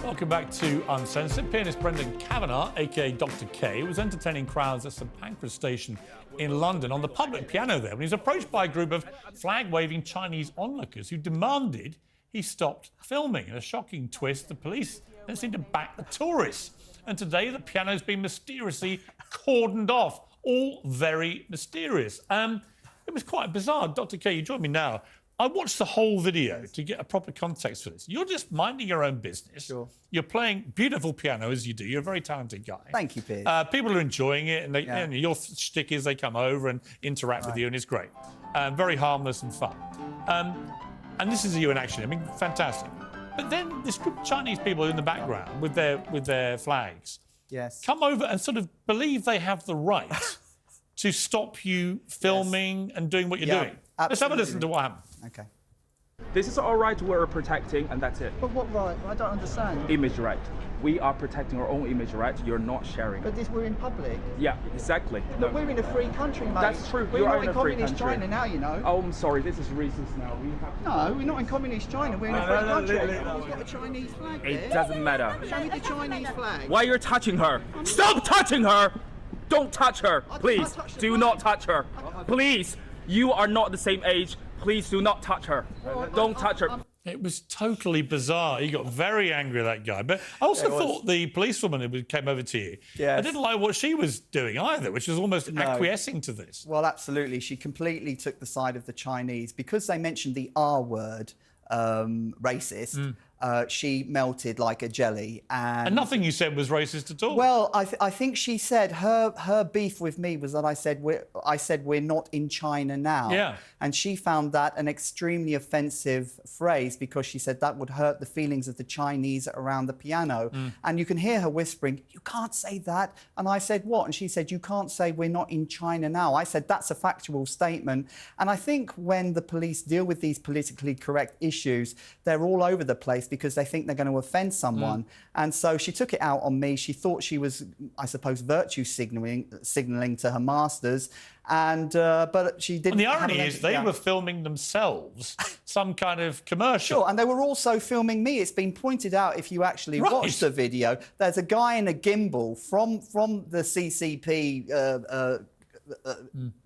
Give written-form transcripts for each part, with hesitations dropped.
Welcome back to Uncensored. Pianist Brendan Kavanagh, a.k.a. Dr K, was entertaining crowds at St Pancras Station in London on the public piano there when he was approached by a group of flag-waving Chinese onlookers who demanded he stopped filming. In a shocking twist, the police then seemed to back the tourists. And today, the piano's been mysteriously cordoned off. All very mysterious. It was quite bizarre. Dr K, you join me now. I watched the whole video to get a proper context for this. You're just minding your own business. Sure. You're playing beautiful piano, as you do. You're a very talented guy. Thank you, Piers. People are enjoying it, and, and your shtick is they come over and interact with you, and it's great. Very harmless and fun. And this is you in action. I mean, fantastic. But then this group of Chinese people in the background with their flags come over and sort of believe they have the right to stop you filming and doing what you're doing. Absolutely. Let's have a listen to what happened. Okay. This is our right we're protecting, and that's it. But what right? I don't understand. Image right. We are protecting our own image right. You're not sharing. But we're in public. Yeah, exactly. But we're in a free country, mate. That's true. We're not in communist China now, you know. Oh, I'm sorry. This is racist now. No, we're not in communist China. We're in a free country. We've got a Chinese flag there. It doesn't matter. Show me the Chinese flag. Why you're touching her? Stop touching her! Don't touch her, please. Do not touch her. Please. You are not the same age. Please do not touch her. Don't touch her. It was totally bizarre. He got very angry, that guy. But I also thought the policewoman who came over to you, I didn't like what she was doing either, which was almost acquiescing to this. Well, absolutely. She completely took the side of the Chinese. Because they mentioned the R word, racist, she melted like a jelly. And nothing you said was racist at all. Well, I think she said her beef with me was that I said we're not in China now. Yeah. And she found that an extremely offensive phrase because she said that would hurt the feelings of the Chinese around the piano. And you can hear her whispering, "You can't say that." And I said, "What?" And she said, "You can't say we're not in China now." I said, "That's a factual statement." And I think when the police deal with these politically correct issues, they're all over the place because they think they're going to offend someone. And so she took it out on me. She thought she was, I suppose, virtue signalling to her masters. And but she didn't. And the irony is they were filming themselves some kind of commercial. Sure, and they were also filming me. It's been pointed out if you actually watch the video. There's a guy in a gimbal from the CCP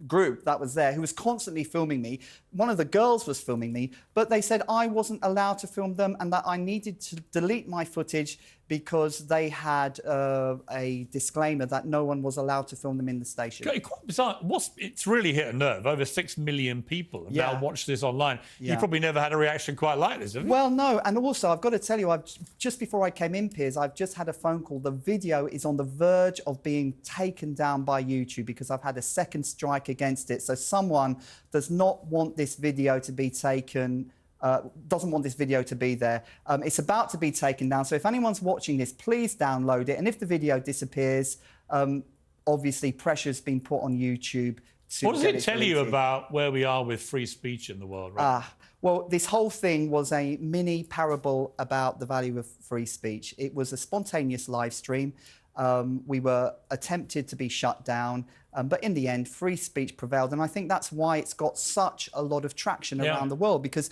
group that was there who was constantly filming me. One of the girls was filming me, but they said I wasn't allowed to film them and that I needed to delete my footage because they had a disclaimer that no one was allowed to film them in the station. Quite bizarre. It's really hit a nerve. Over 6 million people have now watched this online. You probably never had a reaction quite like this, have you? Well, no. And also, I've got to tell you, just before I came in, Piers, I've just had a phone call. The video is on the verge of being taken down by YouTube because I've had a second strike against it. So someone does not want this video to be taken. Doesn't want this video to be there. It's about to be taken down. So if anyone's watching this, please download it. And if the video disappears, obviously pressure's been put on YouTube to What does it tell you about where we are with free speech in the world right now? Well, this whole thing was a mini parable about the value of free speech. It was a spontaneous live stream. We were attempted to be shut down, but in the end, free speech prevailed. And I think that's why it's got such a lot of traction around the world, because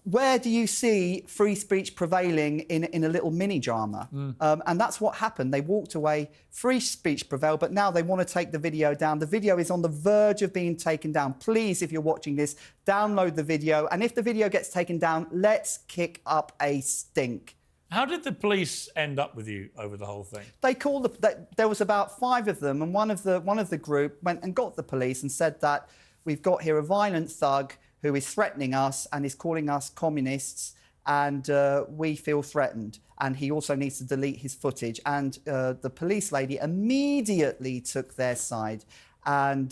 where do you see free speech prevailing in a little mini-drama? And that's what happened. They walked away, free speech prevailed, but now they want to take the video down. The video is on the verge of being taken down. Please, if you're watching this, download the video. And if the video gets taken down, let's kick up a stink. How did the police end up with you over the whole thing? They called there was about 5 of them, and one of the group went and got the police and said that we've got here a violent thug who is threatening us and is calling us communists, and we feel threatened. And he also needs to delete his footage. And the police lady immediately took their side, and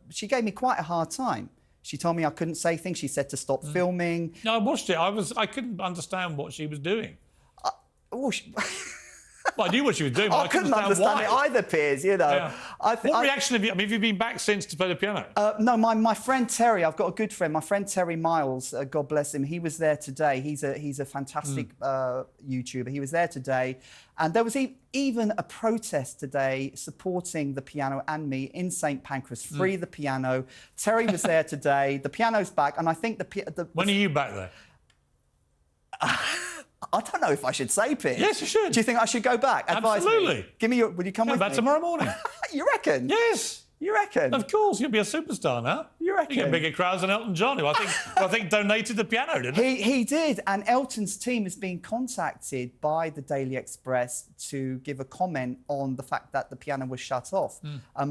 she gave me quite a hard time. She told me I couldn't say things. She said to stop filming. No, I watched it. I couldn't understand what she was doing. Well, Well, I knew what she was doing, but I couldn't understand it either, Piers, you know. Yeah. What reaction have you... I mean, have you been back since to play the piano? No, my friend Terry, I've got a good friend, my friend Terry Miles, God bless him, he was there today. He's a fantastic YouTuber. He was there today. And there was even a protest today supporting the piano and me in St Pancras. Free the piano. Terry was there today. The piano's back, and I think When are you back there? I don't know if I should say, Piers. Yes, you should. Do you think I should go back? Advise Absolutely. me. Give me your... Would you come Come with back me? tomorrow morning. You reckon? Yes. You reckon? Of course, you'll be a superstar now. You reckon? You get bigger crowds than Elton John, who I think donated the piano, didn't he? He did, and Elton's team has been contacted by the Daily Express to give a comment on the fact that the piano was shut off.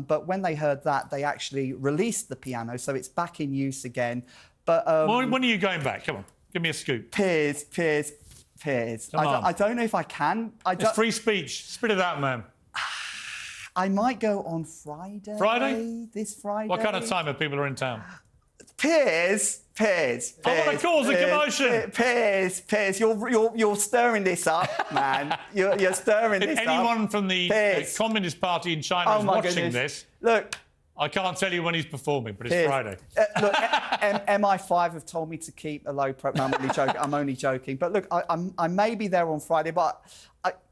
But when they heard that, they actually released the piano, so it's back in use again. But When are you going back? Come on, give me a scoop. Piers. Come on. I don't know if I can. It's free speech. Spit it out, man. I might go on Friday. Friday? This Friday. What kind of time if people are in town? Piers. I want to cause a commotion. Piers, you're stirring this up, man. You're stirring this If up. anyone from the Communist Party in China is watching goodness. this, Look, I can't tell you when he's performing, but it's Piers, Friday. Look, MI5 have told me to keep a low profile. No, I'm only joking. But look, I may be there on Friday, but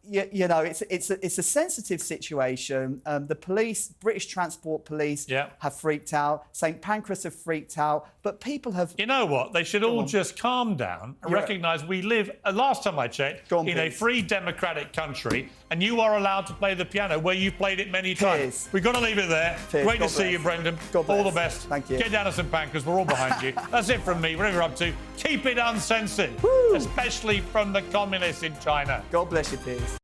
you know, it's a sensitive situation. The police, British Transport Police, have freaked out. St Pancras have freaked out, but people have. You know what? They should all just calm down and recognise we live. Last time I checked, in a free democratic country, and you are allowed to play the piano where you've played it many times. We've got to leave it there. Great to see you, Brendan. All the best. Thank you. Get down to St Pancras. We're all behind you. That's it from me. Whatever you're up to, keep it uncensored, especially from the communists in China. God bless you, Piers.